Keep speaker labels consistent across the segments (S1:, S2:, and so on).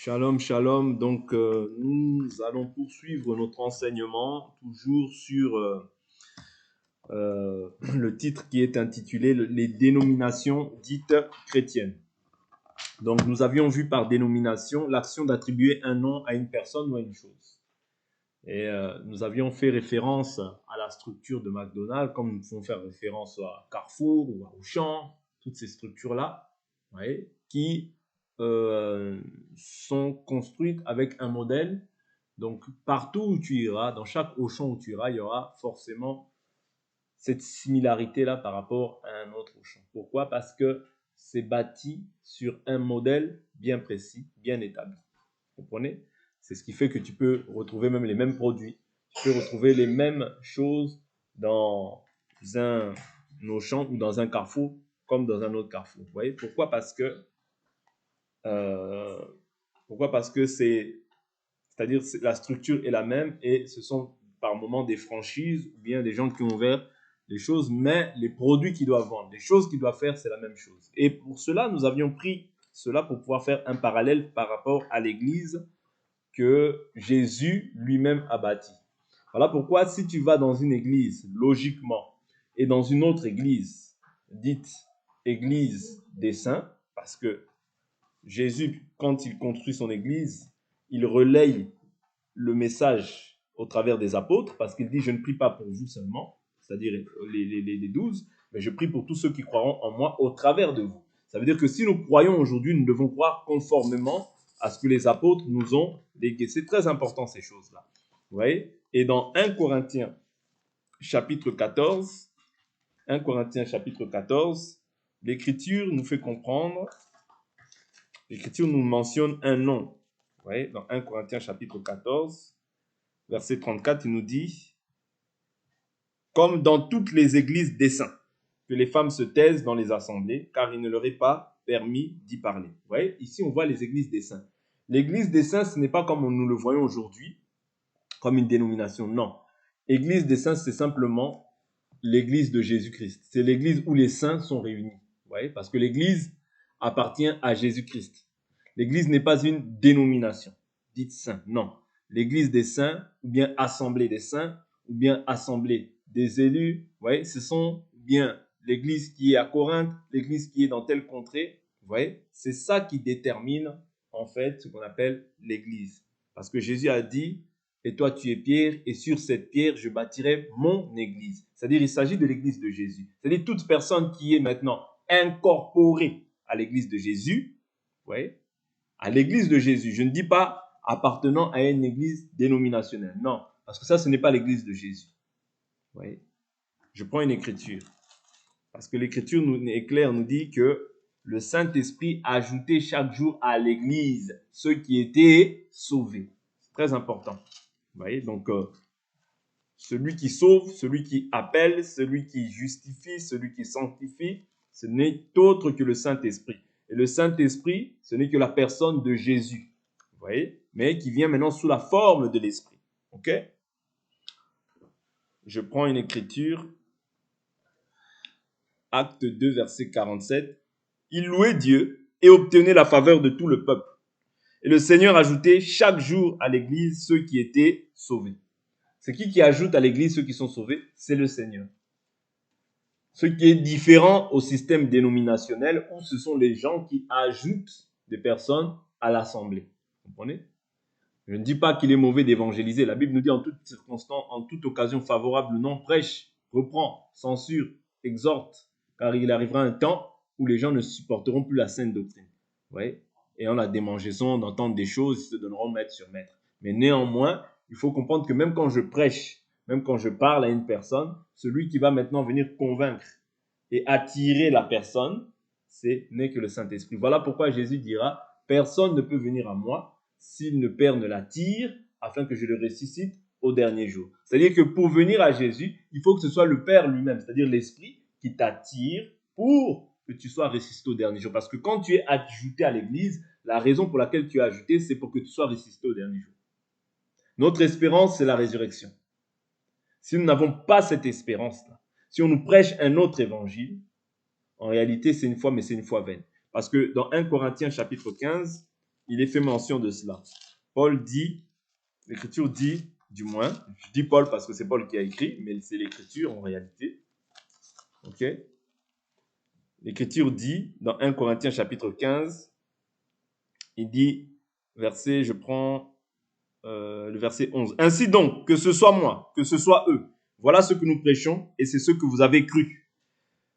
S1: Shalom, shalom. Donc, nous allons poursuivre notre enseignement toujours sur le titre qui est intitulé Les dénominations dites chrétiennes. Donc, nous avions vu par dénomination l'action d'attribuer un nom à une personne ou à une chose. Et nous avions fait référence à la structure de McDonald's, comme nous pouvons faire référence à Carrefour ou à Auchan, toutes ces structures-là, qui sont construites avec un modèle. Donc, partout où tu iras, dans chaque Auchan où tu iras, il y aura forcément cette similarité-là par rapport à un autre Auchan. Pourquoi? Parce que c'est bâti sur un modèle bien précis, bien établi. Vous comprenez? C'est ce qui fait que tu peux retrouver même les mêmes produits. Tu peux retrouver les mêmes choses dans un Auchan ou dans un Carrefour comme dans un autre Carrefour. Vous voyez? Pourquoi? Parce que c'est-à-dire la structure est la même et ce sont par moments des franchises ou bien des gens qui ont ouvert les choses, mais les produits qu'ils doivent vendre, les choses qu'ils doivent faire, c'est la même chose. Et pour cela, nous avions pris cela pour pouvoir faire un parallèle par rapport à l'Église que Jésus lui-même a bâti. Voilà pourquoi si tu vas dans une église, logiquement, et dans une autre église, dite église des saints, parce que Jésus, quand il construit son église, il relaye le message au travers des apôtres, parce qu'il dit, je ne prie pas pour vous seulement, c'est-à-dire les 12, mais je prie pour tous ceux qui croiront en moi au travers de vous. Ça veut dire que si nous croyons aujourd'hui, nous devons croire conformément à ce que les apôtres nous ont légué. C'est très important ces choses-là. Vous voyez? Et dans 1 Corinthiens chapitre 14, 1 Corinthiens chapitre 14, l'Écriture nous fait comprendre, l'Écriture nous mentionne un nom. Vous voyez? Dans 1 Corinthiens chapitre 14, verset 34, il nous dit, comme dans toutes les églises des saints, que les femmes se taisent dans les assemblées, car il ne leur est pas permis d'y parler. Vous voyez, ici on voit les églises des saints. L'église des saints, ce n'est pas comme nous le voyons aujourd'hui, comme une dénomination, non. Église des saints, c'est simplement l'église de Jésus-Christ. C'est l'église où les saints sont réunis. Vous voyez, parce que l'église appartient à Jésus-Christ. L'église n'est pas une dénomination, dite saint, non. L'église des saints, ou bien assemblée des saints, ou bien assemblée des élus, vous voyez, ce sont bien l'église qui est à Corinthe, l'église qui est dans telle contrée, vous voyez, c'est ça qui détermine en fait ce qu'on appelle l'église. Parce que Jésus a dit, et toi tu es Pierre, et sur cette pierre je bâtirai mon église. C'est-à-dire il s'agit de l'église de Jésus. C'est-à-dire toute personne qui est maintenant incorporée à l'église de Jésus, vous voyez, à l'église de Jésus. Je ne dis pas appartenant à une église dénominationnelle. Non, parce que ça, ce n'est pas l'église de Jésus. Vous voyez? Je prends une écriture. Parce que l'écriture nous est claire, nous dit que le Saint-Esprit ajoutait chaque jour à l'église ceux qui étaient sauvés. C'est très important. Vous voyez? Donc, celui qui sauve, celui qui appelle, celui qui justifie, celui qui sanctifie, ce n'est autre que le Saint-Esprit. Et le Saint-Esprit, ce n'est que la personne de Jésus, vous voyez, mais qui vient maintenant sous la forme de l'Esprit. Ok? Je prends une écriture, Acte 2, verset 47. Il louait Dieu et obtenait la faveur de tout le peuple. Et le Seigneur ajoutait chaque jour à l'Église ceux qui étaient sauvés. C'est qui ajoute à l'Église ceux qui sont sauvés? C'est le Seigneur. Ce qui est différent au système dénominationnel où ce sont les gens qui ajoutent des personnes à l'assemblée. Vous comprenez? Je ne dis pas qu'il est mauvais d'évangéliser. La Bible nous dit en toute circonstance, en toute occasion favorable, non, prêche, reprend, censure, exhorte, car il arrivera un temps où les gens ne supporteront plus la saine doctrine. Vous voyez? Et en la démangeaison d'entendre des choses, ils se donneront maître sur maître. Mais néanmoins, il faut comprendre que même quand je prêche, même quand je parle à une personne, celui qui va maintenant venir convaincre et attirer la personne, ce n'est que le Saint-Esprit. Voilà pourquoi Jésus dira, personne ne peut venir à moi si le Père ne l'attire, afin que je le ressuscite au dernier jour. C'est-à-dire que pour venir à Jésus, il faut que ce soit le Père lui-même, c'est-à-dire l'Esprit, qui t'attire pour que tu sois ressuscité au dernier jour. Parce que quand tu es ajouté à l'Église, la raison pour laquelle tu es ajouté, c'est pour que tu sois ressuscité au dernier jour. Notre espérance, c'est la résurrection. Si nous n'avons pas cette espérance-là, si on nous prêche un autre évangile, en réalité, c'est une foi, mais c'est une foi vaine. Parce que dans 1 Corinthiens chapitre 15, il est fait mention de cela. Paul dit, l'Écriture dit, du moins, je dis Paul parce que c'est Paul qui a écrit, mais c'est l'Écriture en réalité. Ok? L'Écriture dit, dans 1 Corinthiens chapitre 15, il dit, je prends le verset 11. Ainsi donc, que ce soit moi, que ce soit eux, voilà ce que nous prêchons et c'est ce que vous avez cru.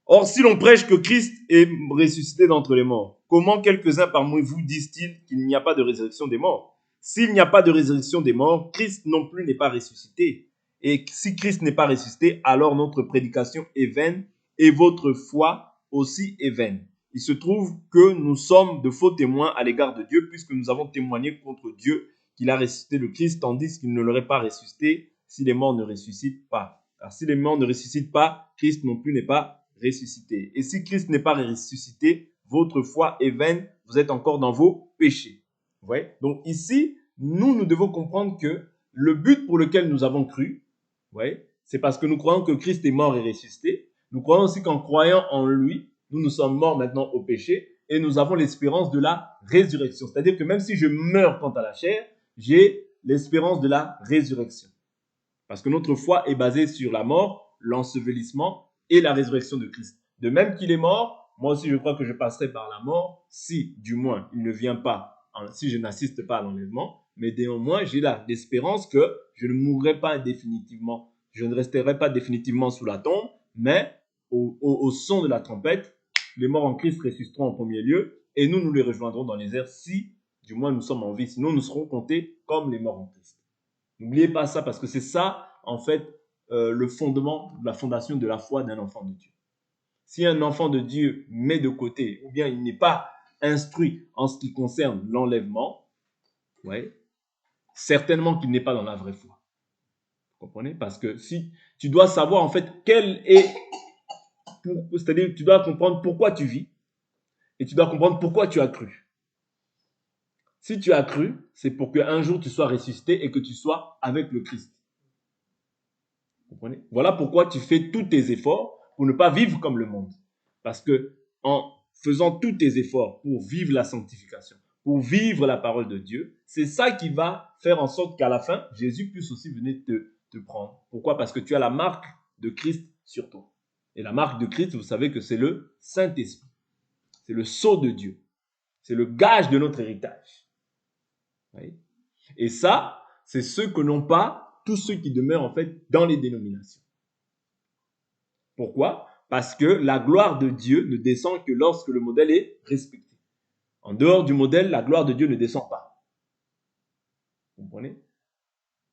S1: Or, si l'on prêche que Christ est ressuscité d'entre les morts, comment quelques-uns parmi vous disent-ils qu'il n'y a pas de résurrection des morts? S'il n'y a pas de résurrection des morts, Christ non plus n'est pas ressuscité. Et si Christ n'est pas ressuscité, alors notre prédication est vaine et votre foi aussi est vaine. Il se trouve que nous sommes de faux témoins à l'égard de Dieu puisque nous avons témoigné contre Dieu qu'il a ressuscité le Christ tandis qu'il ne l'aurait pas ressuscité si les morts ne ressuscitent pas. Car si les morts ne ressuscitent pas, Christ non plus n'est pas ressuscité. Et si Christ n'est pas ressuscité, votre foi est vaine, vous êtes encore dans vos péchés. Vous voyez? Donc ici, nous devons comprendre que le but pour lequel nous avons cru, vous voyez, c'est parce que nous croyons que Christ est mort et ressuscité. Nous croyons aussi qu'en croyant en lui, nous sommes morts maintenant au péché et nous avons l'espérance de la résurrection. C'est-à-dire que même si je meurs quant à la chair, j'ai l'espérance de la résurrection. Parce que notre foi est basée sur la mort, l'ensevelissement et la résurrection de Christ. De même qu'il est mort, moi aussi je crois que je passerai par la mort si, du moins, il ne vient pas, si je n'assiste pas à l'enlèvement. Mais néanmoins, j'ai l'espérance que je ne mourrai pas définitivement. Je ne resterai pas définitivement sous la tombe, mais au son de la trompette, les morts en Christ ressusciteront en premier lieu et nous les rejoindrons dans les airs si, du moins, nous sommes en vie. Sinon, nous serons comptés comme les morts en Christ. N'oubliez pas ça parce que c'est ça, en fait, le fondement, la fondation de la foi d'un enfant de Dieu. Si un enfant de Dieu met de côté, ou bien il n'est pas instruit en ce qui concerne l'enlèvement, ouais, certainement qu'il n'est pas dans la vraie foi. Vous comprenez? Parce que si tu dois savoir, en fait, c'est-à-dire tu dois comprendre pourquoi tu vis et tu dois comprendre pourquoi tu as cru. Si tu as cru, c'est pour qu'un jour tu sois ressuscité et que tu sois avec le Christ. Vous comprenez? Voilà pourquoi tu fais tous tes efforts pour ne pas vivre comme le monde. Parce que en faisant tous tes efforts pour vivre la sanctification, pour vivre la parole de Dieu, c'est ça qui va faire en sorte qu'à la fin, Jésus puisse aussi venir te prendre. Pourquoi? Parce que tu as la marque de Christ sur toi. Et la marque de Christ, vous savez que c'est le Saint-Esprit. C'est le sceau de Dieu. C'est le gage de notre héritage. Oui. Et ça, c'est ce que n'ont pas tous ceux qui demeurent en fait dans les dénominations. Pourquoi? Parce que la gloire de Dieu ne descend que lorsque le modèle est respecté. En dehors du modèle, la gloire de Dieu ne descend pas. Vous comprenez?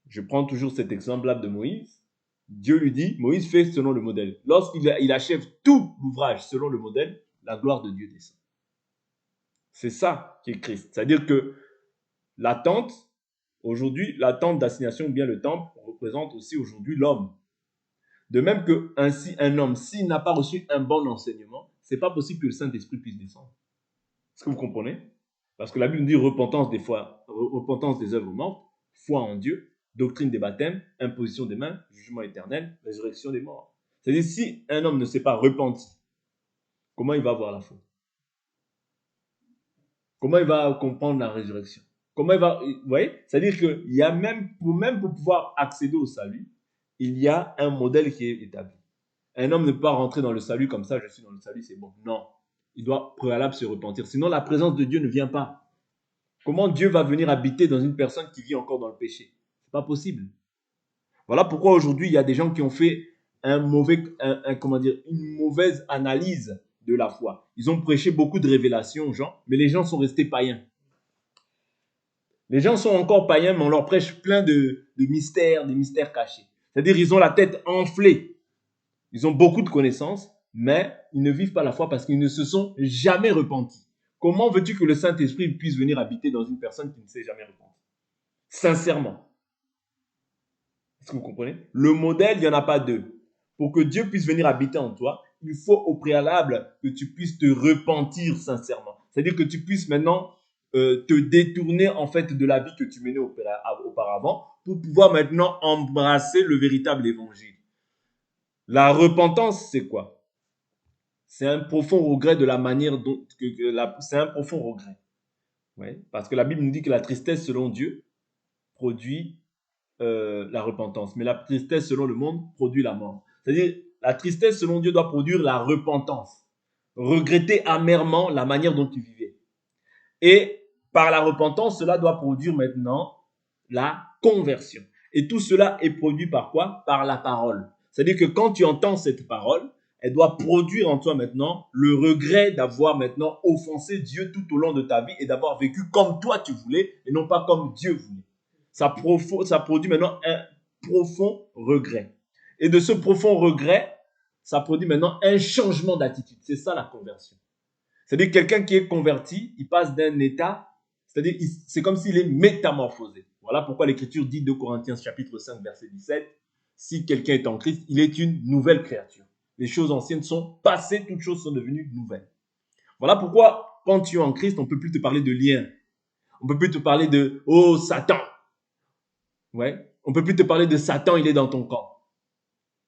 S1: Je prends toujours cet exemple-là de Moïse. Dieu lui dit, Moïse fait selon le modèle. Lorsqu'il achève tout l'ouvrage selon le modèle, la gloire de Dieu descend. C'est ça qui est Christ. C'est-à-dire que l'attente, aujourd'hui, l'attente d'assignation ou bien le temple représente aussi aujourd'hui l'homme. De même que ainsi un homme, s'il n'a pas reçu un bon enseignement, c'est pas possible que le Saint-Esprit puisse descendre. Est-ce que vous comprenez? Parce que la Bible dit repentance des œuvres mortes, foi en Dieu, doctrine des baptêmes, imposition des mains, jugement éternel, résurrection des morts. C'est-à-dire si un homme ne s'est pas repenti, comment il va avoir la foi? Comment il va comprendre la résurrection? Comment il va, vous voyez? C'est-à-dire qu'il y a même pour pouvoir accéder au salut, il y a un modèle qui est établi. Un homme ne peut pas rentrer dans le salut comme ça, je suis dans le salut, c'est bon. Non. Il doit préalable se repentir. Sinon, la présence de Dieu ne vient pas. Comment Dieu va venir habiter dans une personne qui vit encore dans le péché? C'est pas possible. Voilà pourquoi aujourd'hui, il y a des gens qui ont fait une mauvaise analyse de la foi. Ils ont prêché beaucoup de révélations aux gens, mais les gens sont restés païens. Les gens sont encore païens, mais on leur prêche plein de mystères, des mystères cachés. C'est-à-dire ils ont la tête enflée. Ils ont beaucoup de connaissances, mais ils ne vivent pas la foi parce qu'ils ne se sont jamais repentis. Comment veux-tu que le Saint-Esprit puisse venir habiter dans une personne qui ne s'est jamais repentie? Sincèrement. Est-ce que vous comprenez? Le modèle, il n'y en a pas deux. Pour que Dieu puisse venir habiter en toi, il faut au préalable que tu puisses te repentir sincèrement. C'est-à-dire que tu puisses maintenant te détourner en fait de la vie que tu menais auparavant pour pouvoir maintenant embrasser le véritable évangile. La repentance, c'est quoi? C'est un profond regret de la manière dont... c'est un profond regret. Ouais, parce que la Bible nous dit que la tristesse selon Dieu produit la repentance. Mais la tristesse selon le monde produit la mort. C'est-à-dire, la tristesse selon Dieu doit produire la repentance. Regretter amèrement la manière dont tu vivais. Et par la repentance, cela doit produire maintenant la conversion. Et tout cela est produit par quoi? Par la parole. C'est-à-dire que quand tu entends cette parole, elle doit produire en toi maintenant le regret d'avoir maintenant offensé Dieu tout au long de ta vie et d'avoir vécu comme toi tu voulais et non pas comme Dieu voulait. Ça produit maintenant un profond regret. Et de ce profond regret, ça produit maintenant un changement d'attitude. C'est ça la conversion. C'est-à-dire quelqu'un qui est converti, il passe d'un état, c'est-à-dire c'est comme s'il est métamorphosé. Voilà pourquoi l'Écriture dit 2 Corinthiens chapitre 5 verset 17, si quelqu'un est en Christ, il est une nouvelle créature. Les choses anciennes sont passées, toutes choses sont devenues nouvelles. Voilà pourquoi quand tu es en Christ, on ne peut plus te parler de lien. On ne peut plus te parler de « Oh, Satan ». Ouais. On ne peut plus te parler de Satan, il est dans ton camp.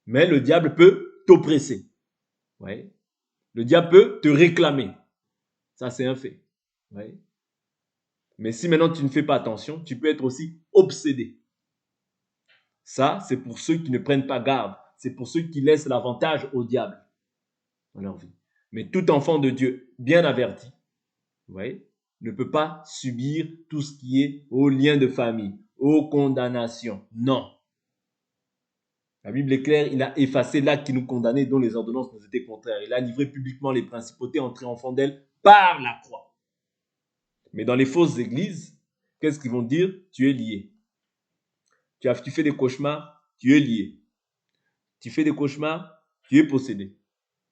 S1: Mais le diable peut t'oppresser. Ouais. Le diable peut te réclamer. Ça, c'est un fait. Ouais. Mais si maintenant tu ne fais pas attention, tu peux être aussi obsédé. Ça, c'est pour ceux qui ne prennent pas garde. C'est pour ceux qui laissent l'avantage au diable dans leur vie. Mais tout enfant de Dieu bien averti, ouais, ne peut pas subir tout ce qui est aux liens de famille, aux condamnations. Non. La Bible est claire, il a effacé l'acte qui nous condamnait, dont les ordonnances nous étaient contraires. Il a livré publiquement les principautés en triomphant d'elles par la croix. Mais dans les fausses églises, qu'est-ce qu'ils vont dire? Tu es lié. Tu fais des cauchemars, tu es lié. Tu fais des cauchemars, tu es possédé.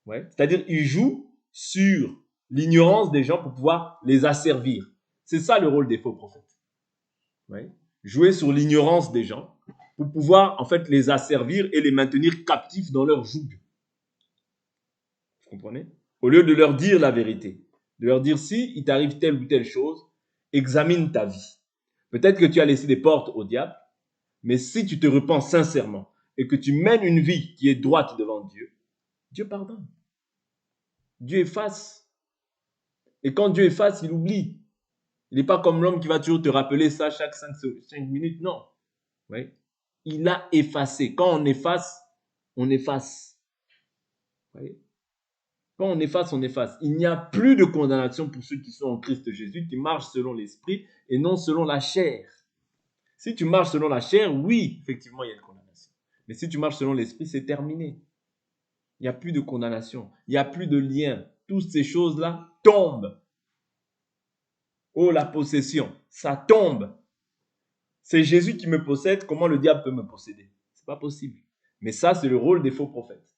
S1: Ouais. C'est-à-dire, ils jouent sur l'ignorance des gens pour pouvoir les asservir. C'est ça le rôle des faux prophètes. Ouais. Jouer sur l'ignorance des gens pour pouvoir en fait les asservir et les maintenir captifs dans leur joug. Vous comprenez? Au lieu de leur dire la vérité, de leur dire si il t'arrive telle ou telle chose, examine ta vie. Peut-être que tu as laissé des portes au diable, mais si tu te repens sincèrement et que tu mènes une vie qui est droite devant Dieu, Dieu pardonne. Dieu efface. Et quand Dieu efface, il oublie. Il n'est pas comme l'homme qui va toujours te rappeler ça chaque 5 minutes. Non. Oui. Il a effacé. Quand on efface, on efface. Oui. Quand on efface, on efface. Il n'y a plus de condamnation pour ceux qui sont en Christ Jésus, qui marchent selon l'esprit et non selon la chair. Si tu marches selon la chair, oui, effectivement, il y a une condamnation. Mais si tu marches selon l'esprit, c'est terminé. Il n'y a plus de condamnation. Il n'y a plus de lien. Toutes ces choses-là tombent. Oh, la possession, ça tombe. C'est Jésus qui me possède. Comment le diable peut me posséder? C'est pas possible. Mais ça, c'est le rôle des faux prophètes.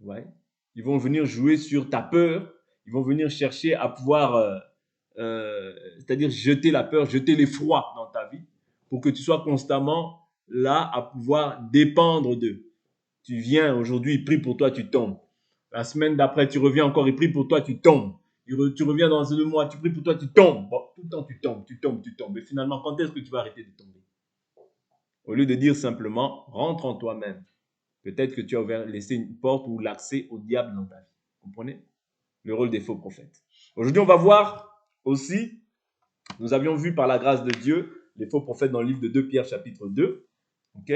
S1: Ouais. Ils vont venir jouer sur ta peur. Ils vont venir chercher à pouvoir, c'est-à-dire jeter la peur, jeter l'effroi dans ta vie pour que tu sois constamment là à pouvoir dépendre d'eux. Tu viens aujourd'hui, il prie pour toi, tu tombes. La semaine d'après, tu reviens encore, il prie pour toi, tu tombes. Tu reviens dans 2 mois, tu pries pour toi, tu tombes. Bon, tout le temps, tu tombes, tu tombes, tu tombes. Et finalement, quand est-ce que tu vas arrêter de tomber? Au lieu de dire simplement, rentre en toi-même. Peut-être que tu as laissé une porte ou l'accès au diable dans ta vie. Vous comprenez? Le rôle des faux prophètes. Aujourd'hui, on va voir aussi, nous avions vu par la grâce de Dieu, les faux prophètes dans le livre de 2 Pierre chapitre 2. Ok?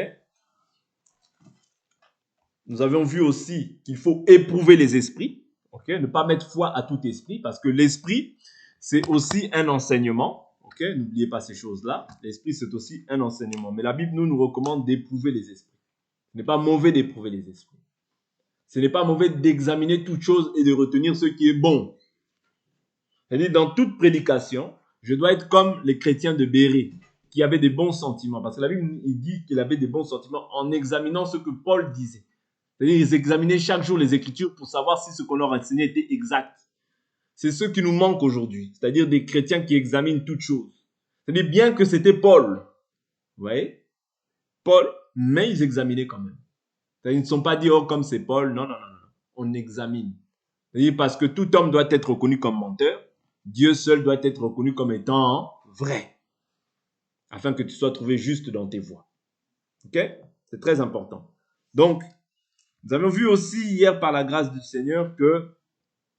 S1: Nous avions vu aussi qu'il faut éprouver les esprits. Ok? Ne pas mettre foi à tout esprit, parce que l'esprit, c'est aussi un enseignement. Ok? N'oubliez pas ces choses-là. L'esprit, c'est aussi un enseignement. Mais la Bible nous recommande d'éprouver les esprits. Ce n'est pas mauvais d'éprouver les esprits. Ce n'est pas mauvais d'examiner toute chose et de retenir ce qui est bon. C'est-à-dire, dans toute prédication, je dois être comme les chrétiens de Bérée, qui avaient des bons sentiments. Parce que la Bible il dit qu'il avait des bons sentiments en examinant ce que Paul disait. C'est-à-dire, ils examinaient chaque jour les Écritures pour savoir si ce qu'on leur enseignait était exact. C'est ce qui nous manque aujourd'hui. C'est-à-dire des chrétiens qui examinent toutes choses. C'est-à-dire, bien que c'était Paul, vous voyez, Paul, mais ils examinaient quand même. C'est-à-dire, ils ne sont pas dit, oh, comme c'est Paul. Non, non, non, non. On examine. C'est-à-dire, parce que tout homme doit être reconnu comme menteur, Dieu seul doit être reconnu comme étant vrai, afin que tu sois trouvé juste dans tes voies. Ok? C'est très important. Donc, nous avons vu aussi hier par la grâce du Seigneur que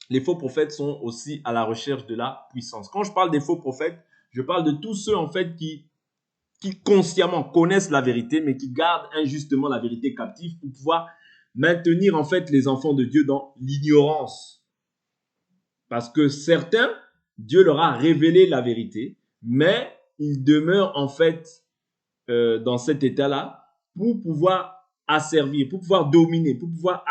S1: les faux prophètes sont aussi à la recherche de la puissance. Quand je parle des faux prophètes, je parle de tous ceux en fait qui consciemment connaissent la vérité, mais qui gardent injustement la vérité captive pour pouvoir maintenir en fait les enfants de Dieu dans l'ignorance. Parce que certains, Dieu leur a révélé la vérité, mais ils demeurent en fait dans cet état-là pour pouvoir asservir, pour pouvoir dominer, pour pouvoir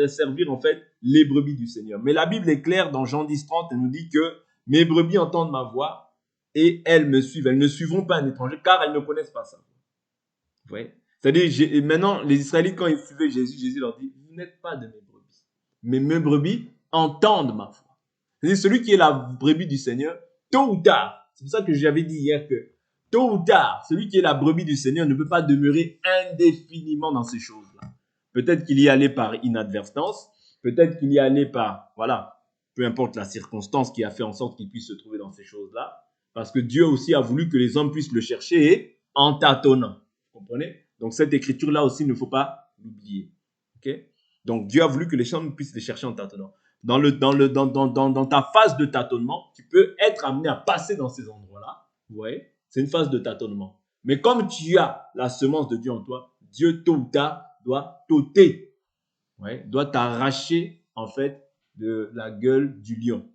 S1: servir en fait les brebis du Seigneur. Mais la Bible est claire dans Jean 10:30, elle nous dit que mes brebis entendent ma voix et elles me suivent. Elles ne suivront pas un étranger car elles ne connaissent pas ça. Vous voyez? C'est-à-dire, maintenant, les Israélites, quand ils suivaient Jésus, Jésus leur dit, vous n'êtes pas de mes brebis. Mais mes brebis entendent ma voix. C'est-à-dire, celui qui est la brebis du Seigneur, tôt ou tard, c'est pour ça que j'avais dit hier que tôt ou tard, celui qui est la brebis du Seigneur ne peut pas demeurer indéfiniment dans ces choses-là. Peut-être qu'il y allait par inadvertance, peut-être qu'il y allait par, voilà, peu importe la circonstance qui a fait en sorte qu'il puisse se trouver dans ces choses-là, parce que Dieu aussi a voulu que les hommes puissent le chercher en tâtonnant. Vous comprenez? Donc cette écriture-là aussi, il ne faut pas l'oublier. Okay? Donc Dieu a voulu que les hommes puissent les chercher en tâtonnant. Dans ta phase de tâtonnement, tu peux être amené à passer dans ces endroits-là. Vous voyez? C'est une phase de tâtonnement. Mais comme tu as la semence de Dieu en toi, Dieu tôt ou tard doit t'ôter, ouais, doit t'arracher en fait de la gueule du lion.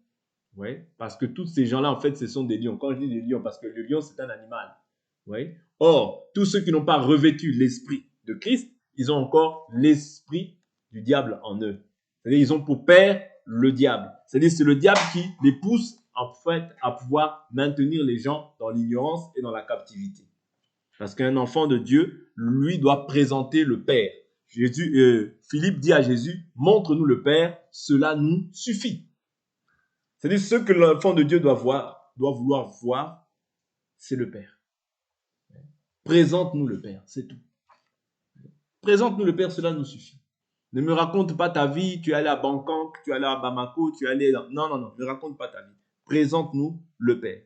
S1: Ouais, parce que tous ces gens-là, en fait, ce sont des lions. Quand je dis des lions, parce que le lion, c'est un animal. Ouais. Or, tous ceux qui n'ont pas revêtu l'esprit de Christ, ils ont encore l'esprit du diable en eux. C'est-à-dire, ils ont pour père le diable. C'est-à-dire, c'est le diable qui les pousse en fait à pouvoir maintenir les gens dans l'ignorance et dans la captivité. Parce qu'un enfant de Dieu, lui, doit présenter le Père. Philippe dit à Jésus, montre-nous le Père, cela nous suffit. C'est-à-dire, ce que l'enfant de Dieu doit vouloir voir, c'est le Père. Présente-nous le Père, c'est tout. Présente-nous le Père, cela nous suffit. Ne me raconte pas ta vie, tu es allé à Bangkok, tu es allé à Bamako, tu es allé dans... Non, ne raconte pas ta vie. Présente-nous le Père.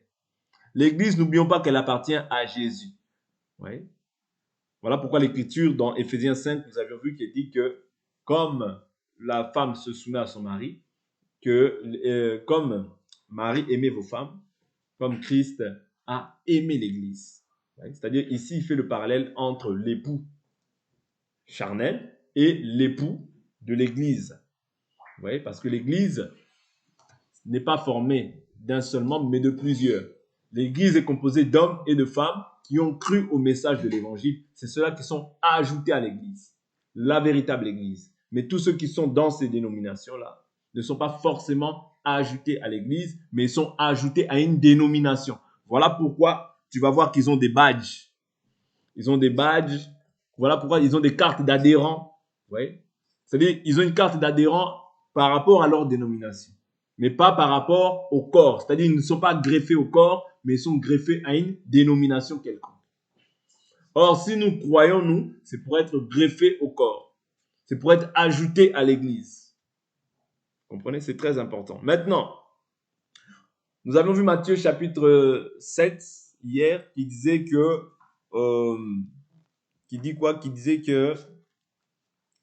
S1: L'Église, n'oublions pas qu'elle appartient à Jésus. Ouais. Voilà pourquoi l'Écriture, dans Éphésiens 5, nous avions vu qu'il dit que comme la femme se soumet à son mari, comme Marie aimait vos femmes, comme Christ a aimé l'Église. C'est-à-dire, ici, il fait le parallèle entre l'époux charnel et l'époux de l'Église. Vous voyez, parce que l'Église n'est pas formée d'un seul membre, mais de plusieurs. L'Église est composée d'hommes et de femmes qui ont cru au message de l'Évangile. C'est ceux-là qui sont ajoutés à l'Église, la véritable Église. Mais tous ceux qui sont dans ces dénominations-là ne sont pas forcément ajoutés à l'Église, mais ils sont ajoutés à une dénomination. Voilà pourquoi tu vas voir qu'ils ont des badges. Ils ont des badges. Voilà pourquoi ils ont des cartes d'adhérents. Ouais. C'est-à-dire, ils ont une carte d'adhérent par rapport à leur dénomination, mais pas par rapport au corps. C'est-à-dire, ils ne sont pas greffés au corps, mais ils sont greffés à une dénomination quelconque. Or, si nous croyons, nous, c'est pour être greffés au corps. C'est pour être ajoutés à l'Église. Vous comprenez? C'est très important. Maintenant, nous avons vu Matthieu chapitre 7 hier qui disait que qui disait que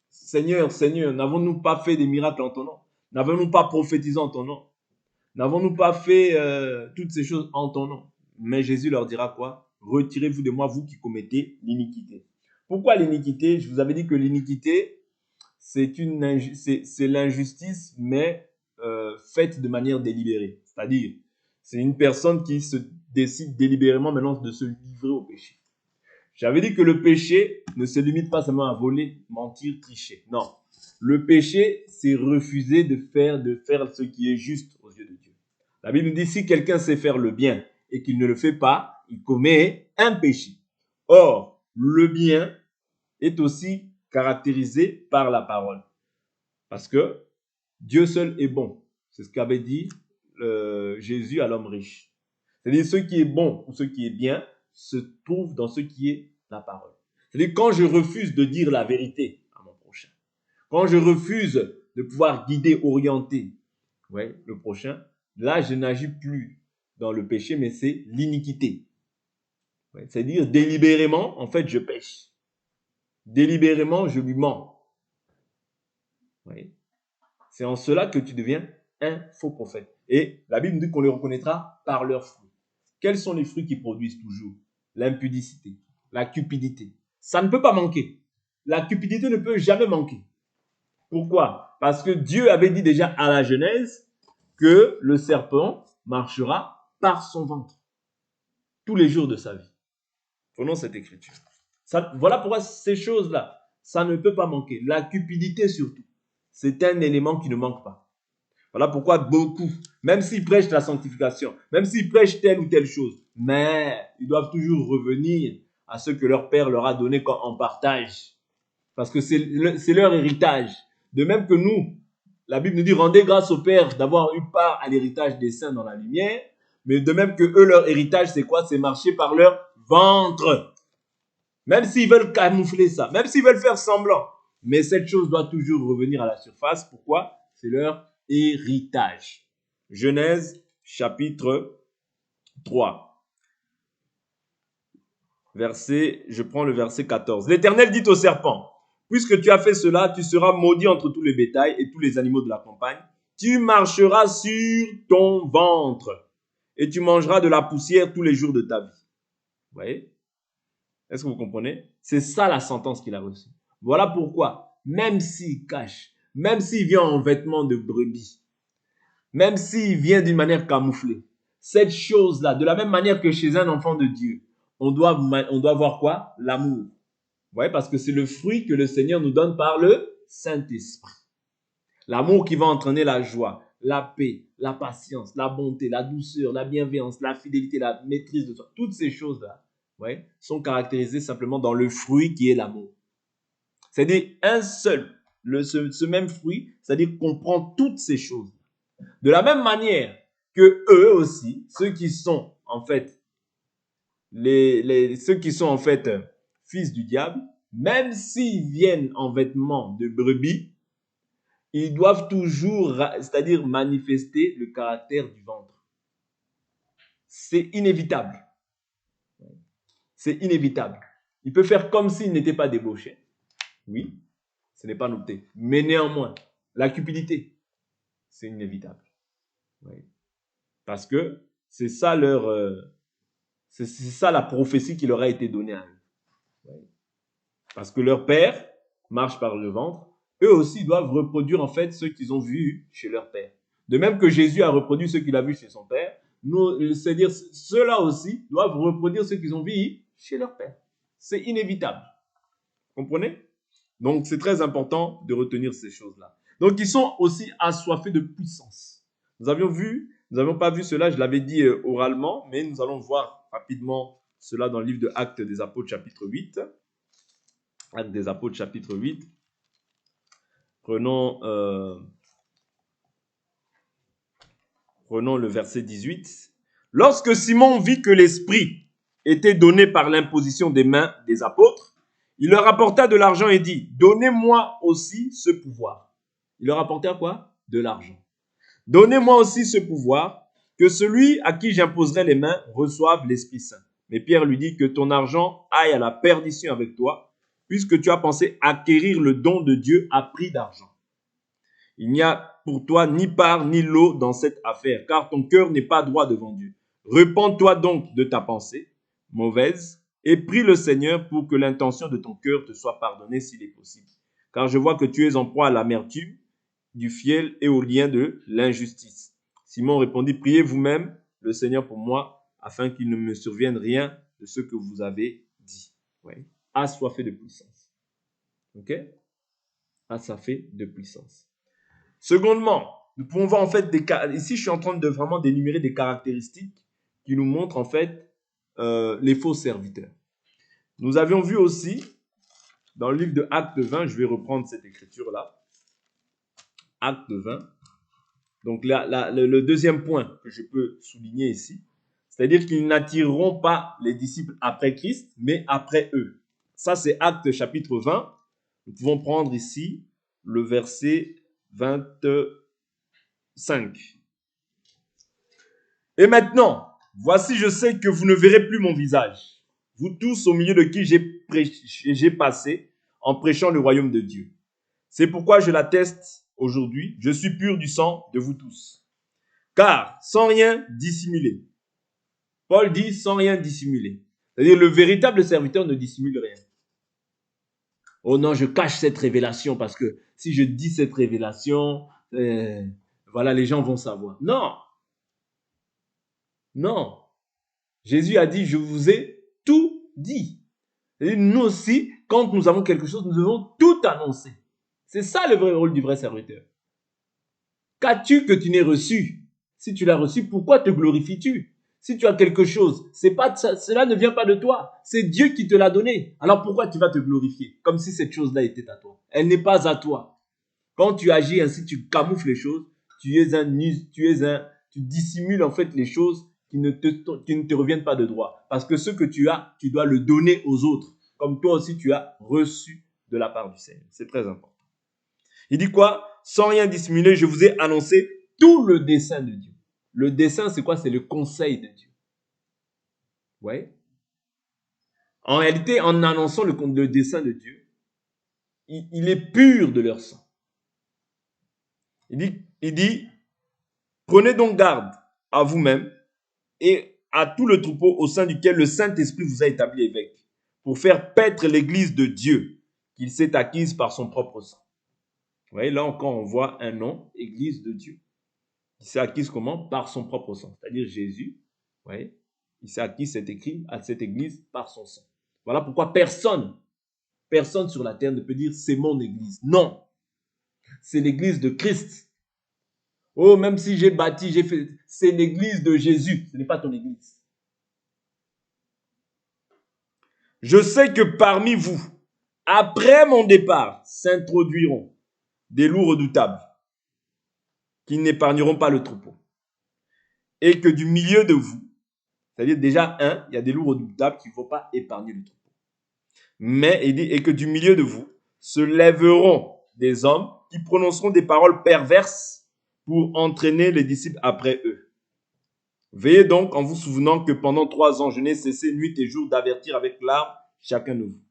S1: Seigneur, Seigneur, n'avons-nous pas fait des miracles en ton nom? N'avons-nous pas prophétisé en ton nom? N'avons-nous pas fait toutes ces choses en ton nom? Mais Jésus leur dira quoi? Retirez-vous de moi, vous qui commettez l'iniquité. Pourquoi l'iniquité? Je vous avais dit que l'iniquité, c'est l'injustice, mais faite de manière délibérée. C'est-à-dire, c'est une personne qui se décide délibérément maintenant de se livrer au péché. J'avais dit que le péché ne se limite pas seulement à voler, mentir, tricher. Non. Le péché, c'est refuser de faire ce qui est juste aux yeux de Dieu. La Bible nous dit, si quelqu'un sait faire le bien et qu'il ne le fait pas, il commet un péché. Or, le bien est aussi caractérisé par la parole. Parce que Dieu seul est bon. C'est ce qu'avait dit Jésus à l'homme riche. C'est-à-dire, ce qui est bon ou ce qui est bien se trouve dans ce qui est la parole. C'est-à-dire, quand je refuse de dire la vérité à mon prochain, quand je refuse de pouvoir guider, orienter le prochain, là, je n'agis plus dans le péché, mais c'est l'iniquité. C'est-à-dire, délibérément, en fait, je pêche. Délibérément, je lui mens. C'est en cela que tu deviens un faux prophète. Et la Bible nous dit qu'on les reconnaîtra par leurs fruits. Quels sont les fruits qui produisent toujours? L'impudicité, la cupidité. Ça ne peut pas manquer. La cupidité ne peut jamais manquer. Pourquoi? Parce que Dieu avait dit déjà à la Genèse que le serpent marchera par son ventre tous les jours de sa vie. Prenons cette écriture. Voilà pourquoi ces choses-là, ça ne peut pas manquer. La cupidité surtout, c'est un élément qui ne manque pas. Voilà pourquoi beaucoup, même s'ils prêchent la sanctification, même s'ils prêchent telle ou telle chose, mais ils doivent toujours revenir à ce que leur Père leur a donné en partage. Parce que c'est leur héritage. De même que nous, la Bible nous dit, rendez grâce au Père d'avoir eu part à l'héritage des saints dans la lumière. Mais de même que eux, leur héritage, c'est quoi? C'est marcher par leur ventre. Même s'ils veulent camoufler ça, même s'ils veulent faire semblant. Mais cette chose doit toujours revenir à la surface. Pourquoi? C'est leur héritage. Genèse, chapitre 3. Je prends le verset 14. L'Éternel dit au serpent, puisque tu as fait cela, tu seras maudit entre tous les bétails et tous les animaux de la campagne. Tu marcheras sur ton ventre et tu mangeras de la poussière tous les jours de ta vie. Vous voyez? Est-ce que vous comprenez? C'est ça la sentence qu'il a reçue. Voilà pourquoi, même s'il cache, même s'il vient en vêtements de brebis, même s'il vient d'une manière camouflée, cette chose-là, de la même manière que chez un enfant de Dieu, on doit voir quoi? L'amour. Vous voyez, parce que c'est le fruit que le Seigneur nous donne par le Saint-Esprit. L'amour qui va entraîner la joie, la paix, la patience, la bonté, la douceur, la bienveillance, la fidélité, la maîtrise de soi. Toutes ces choses-là, ouais, sont caractérisées simplement dans le fruit qui est l'amour. C'est-à-dire un seul, ce même fruit, c'est-à-dire qu'on prend toutes ces choses. De la même manière que eux aussi, ceux qui sont en fait fils du diable, même s'ils viennent en vêtements de brebis, ils doivent toujours, c'est-à-dire manifester le caractère du ventre. C'est inévitable. C'est inévitable. Il peut faire comme s'il n'était pas débauché. Oui, ce n'est pas noté. Mais néanmoins, la cupidité, c'est inévitable. Oui. Parce que c'est ça c'est ça la prophétie qui leur a été donnée à eux. Oui. Parce que leur père marche par le ventre. Eux aussi doivent reproduire en fait ce qu'ils ont vu chez leur père. De même que Jésus a reproduit ce qu'il a vu chez son père, c'est-à-dire ceux-là aussi doivent reproduire ce qu'ils ont vu chez leur père. C'est inévitable. Comprenez? Donc c'est très important de retenir ces choses-là. Donc ils sont aussi assoiffés de puissance. Nous n'avions pas vu cela, je l'avais dit oralement, mais nous allons voir rapidement cela dans le livre de Actes des Apôtres chapitre 8. Actes des Apôtres chapitre 8. Prenons le verset 18. Lorsque Simon vit que l'Esprit était donné par l'imposition des mains des apôtres, il leur apporta de l'argent et dit, donnez-moi aussi ce pouvoir. Il leur apporta quoi? De l'argent. Donnez-moi aussi ce pouvoir, que celui à qui j'imposerai les mains reçoive l'Esprit Saint. Mais Pierre lui dit, que ton argent aille à la perdition avec toi, puisque tu as pensé acquérir le don de Dieu à prix d'argent. Il n'y a pour toi ni part ni lot dans cette affaire, car ton cœur n'est pas droit devant Dieu. Repens-toi donc de ta pensée mauvaise et prie le Seigneur pour que l'intention de ton cœur te soit pardonnée s'il est possible. Car je vois que tu es en proie à l'amertume du fiel et au lien de l'injustice. Simon répondit, priez vous-même le Seigneur pour moi, afin qu'il ne me survienne rien de ce que vous avez dit. Ouais. Assoiffé de puissance. Ok? Assoiffé de puissance. Secondement, nous pouvons voir en fait ici je suis en train de vraiment d'énumérer des caractéristiques qui nous montrent en fait les faux serviteurs. Nous avions vu aussi dans le livre de Actes 20, je vais reprendre cette écriture là. Actes 20. Donc le deuxième point que je peux souligner ici, c'est-à-dire qu'ils n'attireront pas les disciples après Christ, mais après eux. Ça c'est Actes chapitre 20. Nous pouvons prendre ici le verset 25. Et maintenant, voici, je sais que vous ne verrez plus mon visage, vous tous au milieu de qui j'ai passé en prêchant le royaume de Dieu. C'est pourquoi je l'atteste aujourd'hui, je suis pur du sang de vous tous. Car sans rien dissimuler. Paul dit sans rien dissimuler. C'est-à-dire le véritable serviteur ne dissimule rien. Oh non, je cache cette révélation parce que si je dis cette révélation, voilà, les gens vont savoir. Non, non. Jésus a dit, je vous ai tout dit. C'est-à-dire, nous aussi, quand nous avons quelque chose, nous devons tout annoncer. C'est ça le vrai rôle du vrai serviteur. Qu'as-tu que tu n'aies reçu? Si tu l'as reçu, pourquoi te glorifies-tu? Si tu as quelque chose, cela ne vient pas de toi. C'est Dieu qui te l'a donné. Alors pourquoi tu vas te glorifier? Comme si cette chose-là était à toi. Elle n'est pas à toi. Quand tu agis ainsi, tu camoufles les choses. Tu dissimules en fait les choses qui ne te reviennent pas de droit. Parce que ce que tu as, tu dois le donner aux autres. Comme toi aussi, tu as reçu de la part du Seigneur. C'est très important. Il dit quoi? Sans rien dissimuler, je vous ai annoncé tout le dessein de Dieu. Le dessein, c'est quoi? C'est le conseil de Dieu. Oui. En réalité, en annonçant le dessein de Dieu, il est pur de leur sang. Il dit, prenez donc garde à vous-même et à tout le troupeau au sein duquel le Saint-Esprit vous a établi évêque, pour faire paître l'église de Dieu qu'il s'est acquise par son propre sang. Vous voyez, là encore, on voit un nom, église de Dieu. Il s'est acquise comment? Par son propre sang. C'est-à-dire Jésus, vous voyez, il s'est acquis, c'est écrit, à cette église par son sang. Voilà pourquoi personne sur la terre ne peut dire c'est mon église. Non, c'est l'église de Christ. Oh, même si j'ai bâti, j'ai fait, c'est l'église de Jésus, ce n'est pas ton église. Je sais que parmi vous, après mon départ, s'introduiront des loups redoutables qui n'épargneront pas le troupeau. Et que du milieu de vous, c'est-à-dire déjà, il y a des loups redoutables qui ne vont pas épargner le troupeau. Mais il dit, et que du milieu de vous se lèveront des hommes qui prononceront des paroles perverses pour entraîner les disciples après eux. Veillez donc en vous souvenant que pendant 3 ans, je n'ai cessé nuit et jour d'avertir avec larmes chacun de vous.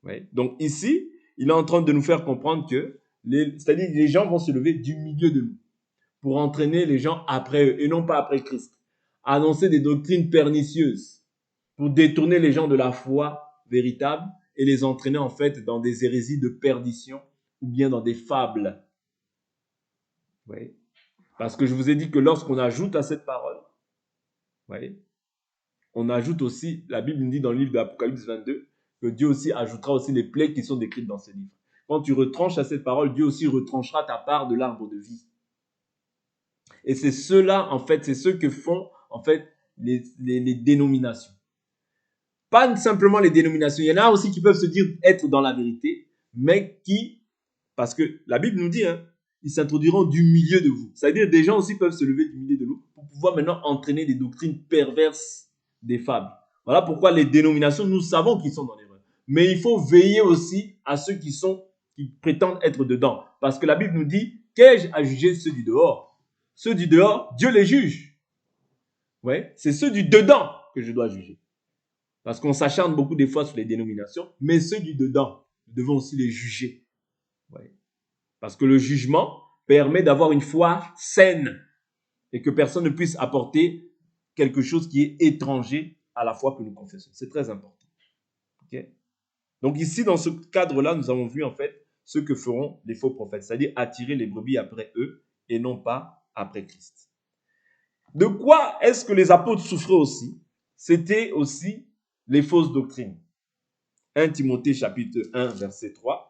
S1: Oui. Donc ici, il est en train de nous faire comprendre que, c'est-à-dire les gens vont se lever du milieu de nous pour entraîner les gens après eux et non pas après Christ. Annoncer des doctrines pernicieuses pour détourner les gens de la foi véritable et les entraîner en fait dans des hérésies de perdition ou bien dans des fables. Oui. Parce que je vous ai dit que lorsqu'on ajoute à cette parole, oui, on ajoute aussi, la Bible nous dit dans le livre de l'Apocalypse 22, que Dieu aussi ajoutera aussi les plaies qui sont décrites dans ce livre. Quand tu retranches à cette parole, Dieu aussi retranchera ta part de l'arbre de vie. Et c'est cela, en fait, c'est ce que font, en fait, les dénominations. Pas simplement les dénominations. Il y en a aussi qui peuvent se dire être dans la vérité, mais qui, parce que la Bible nous dit, ils s'introduiront du milieu de vous. C'est-à-dire des gens aussi peuvent se lever du milieu de nous pour pouvoir maintenant entraîner des doctrines perverses, des fables. Voilà pourquoi les dénominations, nous savons qu'ils sont dans l'erreur. Mais il faut veiller aussi à ceux qui prétendent être dedans. Parce que la Bible nous dit, qu'ai-je à juger ceux du dehors? Ceux du dehors, Dieu les juge. Ouais, c'est ceux du dedans que je dois juger. Parce qu'on s'acharne beaucoup des fois sur les dénominations, mais ceux du dedans, nous devons aussi les juger. Ouais. Parce que le jugement permet d'avoir une foi saine et que personne ne puisse apporter quelque chose qui est étranger à la foi que nous confessons. C'est très important. Okay? Donc ici, dans ce cadre-là, nous avons vu en fait ce que feront les faux prophètes, c'est-à-dire attirer les brebis après eux et non pas après Christ. De quoi est-ce que les apôtres souffraient aussi? C'était aussi les fausses doctrines. 1 Timothée chapitre 1 verset 3.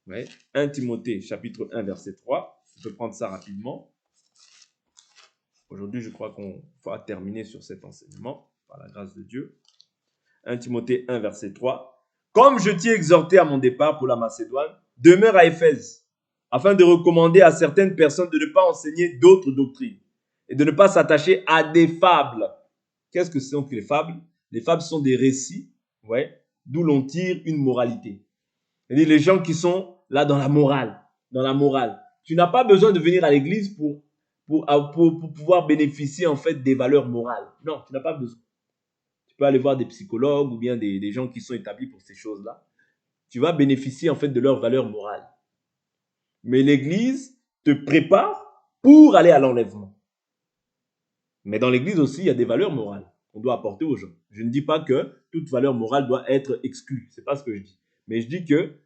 S1: Ouais. 1 Timothée chapitre 1 verset 3. Je peux prendre ça rapidement. Aujourd'hui, je crois qu'on va terminer sur cet enseignement par la grâce de Dieu. 1 Timothée 1 verset 3. Comme je t'ai exhorté à mon départ pour la Macédoine, demeure à Éphèse, afin de recommander à certaines personnes de ne pas enseigner d'autres doctrines et de ne pas s'attacher à des fables. Qu'est-ce que sont les fables? Les fables sont des récits, ouais, d'où l'on tire une moralité. C'est-à-dire les gens qui sont là dans la morale, Tu n'as pas besoin de venir à l'église pour pouvoir bénéficier en fait des valeurs morales. Non, tu n'as pas besoin. Tu peux aller voir des psychologues ou bien des gens qui sont établis pour ces choses-là. Tu vas bénéficier en fait de leurs valeurs morales. Mais l'église te prépare pour aller à l'enlèvement. Mais dans l'église aussi, il y a des valeurs morales qu'on doit apporter aux gens. Je ne dis pas que toute valeur morale doit être exclue. Ce n'est pas ce que je dis. Mais je dis que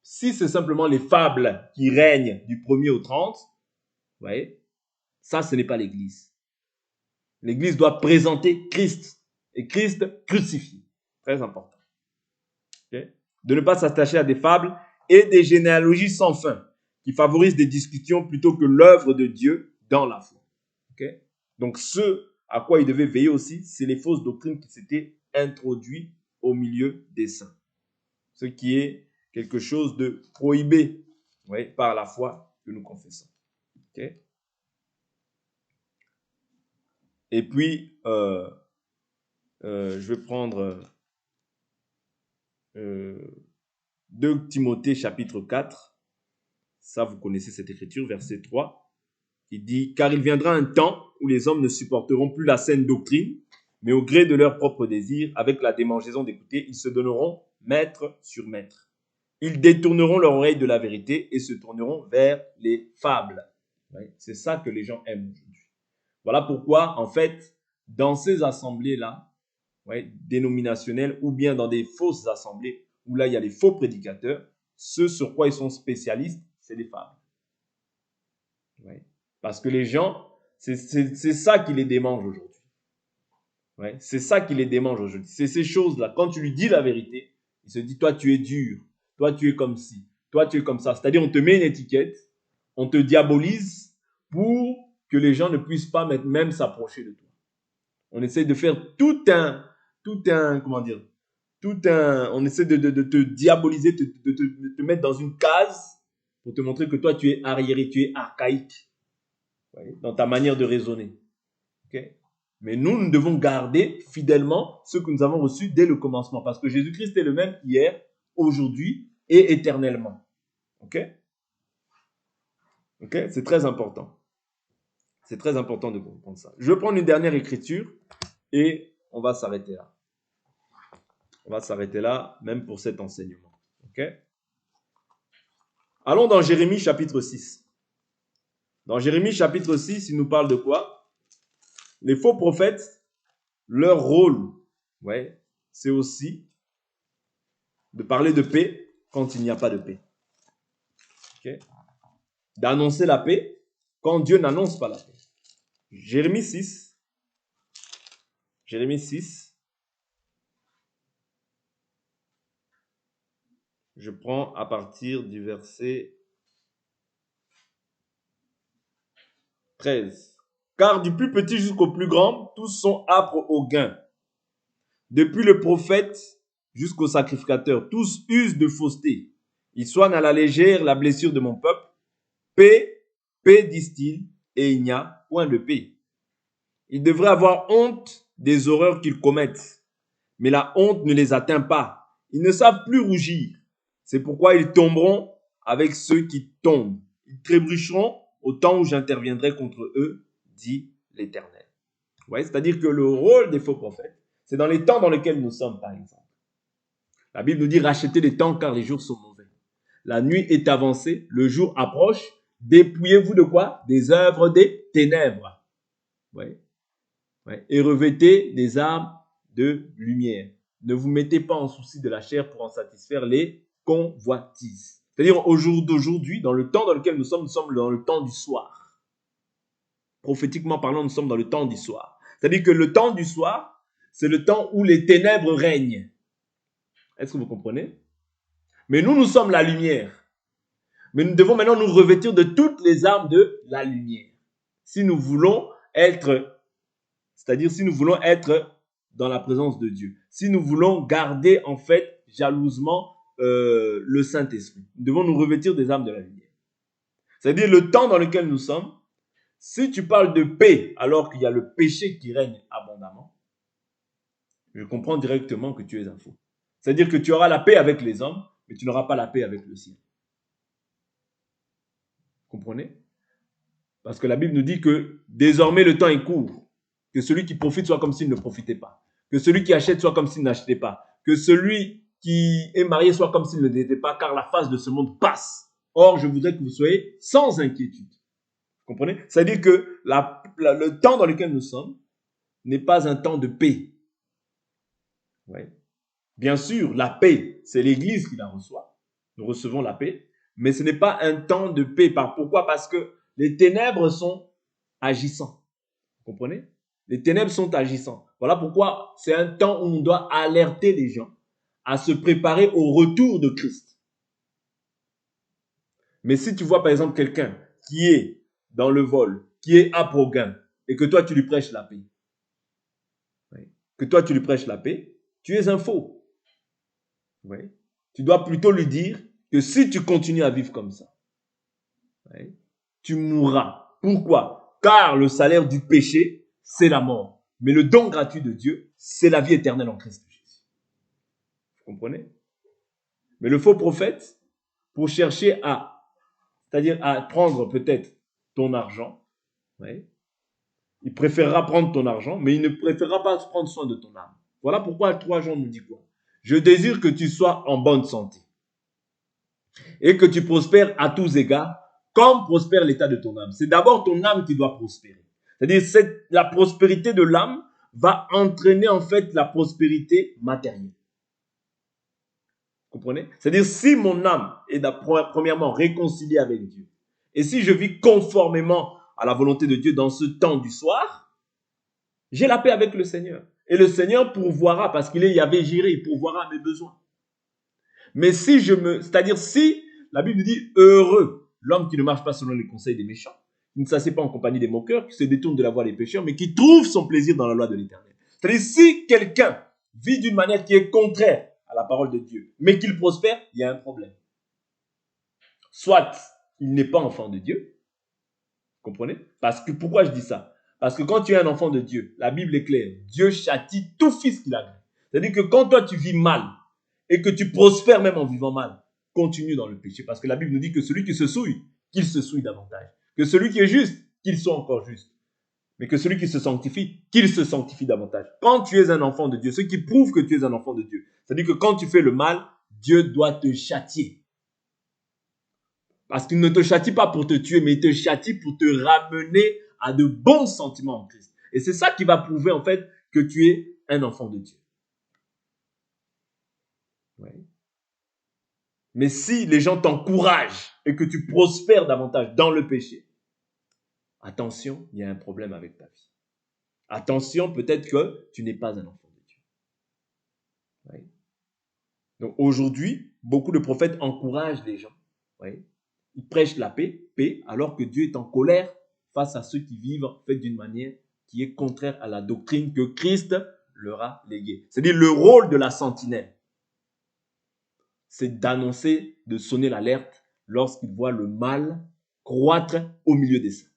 S1: si c'est simplement les fables qui règnent du 1er au 30, vous voyez, ça, ce n'est pas l'église. L'église doit présenter Christ et Christ crucifié. Très important. Okay? De ne pas s'attacher à des fables et des généalogies sans fin qui favorisent des discussions plutôt que l'œuvre de Dieu dans la foi. Okay? Donc, ce à quoi il devait veiller aussi, c'est les fausses doctrines qui s'étaient introduites au milieu des saints. Ce qui est quelque chose de prohibé, ouais, par la foi que nous confessons. Okay? Et puis, je vais prendre 2 Timothée chapitre 4. Ça, vous connaissez cette écriture, verset 3. Il dit, car il viendra un temps où les hommes ne supporteront plus la saine doctrine, mais au gré de leurs propres désirs, avec la démangeaison d'écouter, ils se donneront maître sur maître. Ils détourneront leur oreille de la vérité et se tourneront vers les fables. Ouais, c'est ça que les gens aiment aujourd'hui. Voilà pourquoi, en fait, dans ces assemblées-là, ouais, dénominationnelles, ou bien dans des fausses assemblées, où là, il y a les faux prédicateurs, ce sur quoi ils sont spécialistes, c'est les fables. Ouais. Parce que les gens, c'est ça qui les démange aujourd'hui. Ouais, c'est ça qui les démange aujourd'hui. C'est ces choses-là. Quand tu lui dis la vérité, il se dit, toi, tu es dur. Toi, tu es comme ci. Toi, tu es comme ça. C'est-à-dire, on te met une étiquette, on te diabolise pour que les gens ne puissent pas même s'approcher de toi. On essaie de faire on essaie de te diaboliser, de te mettre dans une case pour te montrer que toi, tu es arriéré, tu es archaïque dans ta manière de raisonner. Okay? Mais nous devons garder fidèlement ce que nous avons reçu dès le commencement, parce que Jésus-Christ est le même hier, aujourd'hui et éternellement. Ok? Ok? C'est très important. C'est très important de comprendre ça. Je vais prendre une dernière écriture et on va s'arrêter là. On va s'arrêter là, même pour cet enseignement. Ok? Allons dans Jérémie chapitre 6. Dans Jérémie chapitre 6, il nous parle de quoi? Les faux prophètes, leur rôle, ouais, c'est aussi de parler de paix quand il n'y a pas de paix. Okay? D'annoncer la paix quand Dieu n'annonce pas la paix. Jérémie 6. Jérémie 6. Je prends à partir du verset 13. Car du plus petit jusqu'au plus grand, tous sont âpres au gain. Depuis le prophète jusqu'au sacrificateur, tous usent de fausseté. Ils soignent à la légère la blessure de mon peuple. Paix, paix, disent-ils, et il n'y a point de paix. Ils devraient avoir honte des horreurs qu'ils commettent, mais la honte ne les atteint pas. Ils ne savent plus rougir. C'est pourquoi ils tomberont avec ceux qui tombent. Ils trébucheront au temps où j'interviendrai contre eux, dit l'Éternel. Vous voyez, c'est-à-dire que le rôle des faux prophètes, c'est dans les temps dans lesquels nous sommes, par exemple. La Bible nous dit rachetez les temps car les jours sont mauvais. La nuit est avancée, le jour approche. Dépouillez-vous de quoi? Des œuvres des ténèbres. Ouais. Ouais. Et revêtez des armes de lumière. Ne vous mettez pas en souci de la chair pour en satisfaire les convoitises. C'est-à-dire au jour d'aujourd'hui, dans le temps dans lequel nous sommes dans le temps du soir. Prophétiquement parlant, nous sommes dans le temps du soir. C'est-à-dire que le temps du soir, c'est le temps où les ténèbres règnent. Est-ce que vous comprenez? Mais nous sommes la lumière. Mais nous devons maintenant nous revêtir de toutes les armes de la lumière. Si nous voulons être, c'est-à-dire si nous voulons être dans la présence de Dieu. Si nous voulons garder en fait jalousement le Saint-Esprit. Nous devons nous revêtir des armes de la lumière. C'est-à-dire le temps dans lequel nous sommes, si tu parles de paix alors qu'il y a le péché qui règne abondamment, je comprends directement que tu es un faux. C'est-à-dire que tu auras la paix avec les hommes, mais tu n'auras pas la paix avec le ciel. Comprenez? Parce que la Bible nous dit que désormais le temps est court. Que celui qui profite soit comme s'il ne profitait pas. Que celui qui achète soit comme s'il n'achetait pas. Que celui qui est marié soit comme s'il ne l'était pas, car la face de ce monde passe. Or, je voudrais que vous soyez sans inquiétude. Comprenez? C'est-à-dire que le temps dans lequel nous sommes n'est pas un temps de paix. Ouais. Bien sûr, la paix, c'est l'Église qui la reçoit. Nous recevons la paix. Mais ce n'est pas un temps de paix. Pourquoi? Parce que les ténèbres sont agissants. Vous comprenez? Les ténèbres sont agissants. Voilà pourquoi c'est un temps où on doit alerter les gens à se préparer au retour de Christ. Mais si tu vois par exemple quelqu'un qui est dans le vol, qui est âpre au gain, et que toi tu lui prêches la paix, tu es un faux. Tu dois plutôt lui dire que si tu continues à vivre comme ça, tu mourras. Pourquoi? Car le salaire du péché, c'est la mort. Mais le don gratuit de Dieu, c'est la vie éternelle en Christ Jésus. Vous comprenez? Mais le faux prophète, pour chercher c'est-à-dire à prendre peut-être ton argent, il préférera prendre ton argent, mais il ne préférera pas prendre soin de ton âme. Voilà pourquoi 3 Jean nous dit quoi? Je désire que tu sois en bonne santé et que tu prospères à tous égards, comme prospère l'état de ton âme. C'est d'abord ton âme qui doit prospérer. C'est-à-dire la prospérité de l'âme va entraîner en fait la prospérité matérielle. Vous comprenez? C'est-à-dire si mon âme est premièrement réconciliée avec Dieu, et si je vis conformément à la volonté de Dieu dans ce temps du soir, j'ai la paix avec le Seigneur. Et le Seigneur pourvoira, parce qu'il est Yahvé Jiré, il pourvoira à mes besoins. Mais si c'est-à-dire si la Bible dit heureux l'homme qui ne marche pas selon les conseils des méchants, qui ne s'assied pas en compagnie des moqueurs, qui se détourne de la voie des pécheurs, mais qui trouve son plaisir dans la loi de l'Éternel. C'est-à-dire si quelqu'un vit d'une manière qui est contraire à la parole de Dieu, mais qu'il prospère, il y a un problème. Soit il n'est pas enfant de Dieu, vous comprenez? Pourquoi je dis ça? Parce que quand tu es un enfant de Dieu, la Bible est claire, Dieu châtie tout fils qu'il agrée. C'est-à-dire que quand toi tu vis mal, et que tu prospères même en vivant mal, continue dans le péché. Parce que la Bible nous dit que celui qui se souille, qu'il se souille davantage. Que celui qui est juste, qu'il soit encore juste. Mais que celui qui se sanctifie, qu'il se sanctifie davantage. Quand tu es un enfant de Dieu, ce qui prouve que tu es un enfant de Dieu, c'est-à-dire que quand tu fais le mal, Dieu doit te châtier. Parce qu'il ne te châtie pas pour te tuer, mais il te châtie pour te ramener à de bons sentiments en Christ. Et c'est ça qui va prouver en fait que tu es un enfant de Dieu. Ouais. Mais si les gens t'encouragent et que tu prospères davantage dans le péché, attention, il y a un problème avec ta vie. Attention, peut-être que tu n'es pas un enfant de Dieu. Ouais. Donc aujourd'hui, beaucoup de prophètes encouragent les gens. Ouais. Ils prêchent la paix, alors que Dieu est en colère face à ceux qui vivent en fait d'une manière qui est contraire à la doctrine que Christ leur a léguée. C'est-à-dire le rôle de la sentinelle, c'est d'annoncer, de sonner l'alerte lorsqu'ils voient le mal croître au milieu des saints.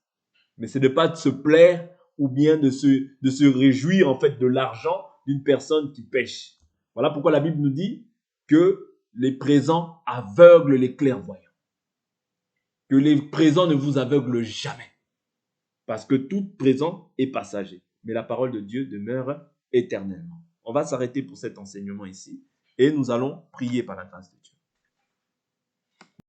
S1: Mais c'est de ne pas se plaire ou bien de se réjouir en fait de l'argent d'une personne qui pêche. Voilà pourquoi la Bible nous dit que les présents aveuglent les clairvoyants. Que les présents ne vous aveuglent jamais. Parce que tout présent est passager. Mais la parole de Dieu demeure éternellement. On va s'arrêter pour cet enseignement ici et nous allons prier par la grâce de Dieu.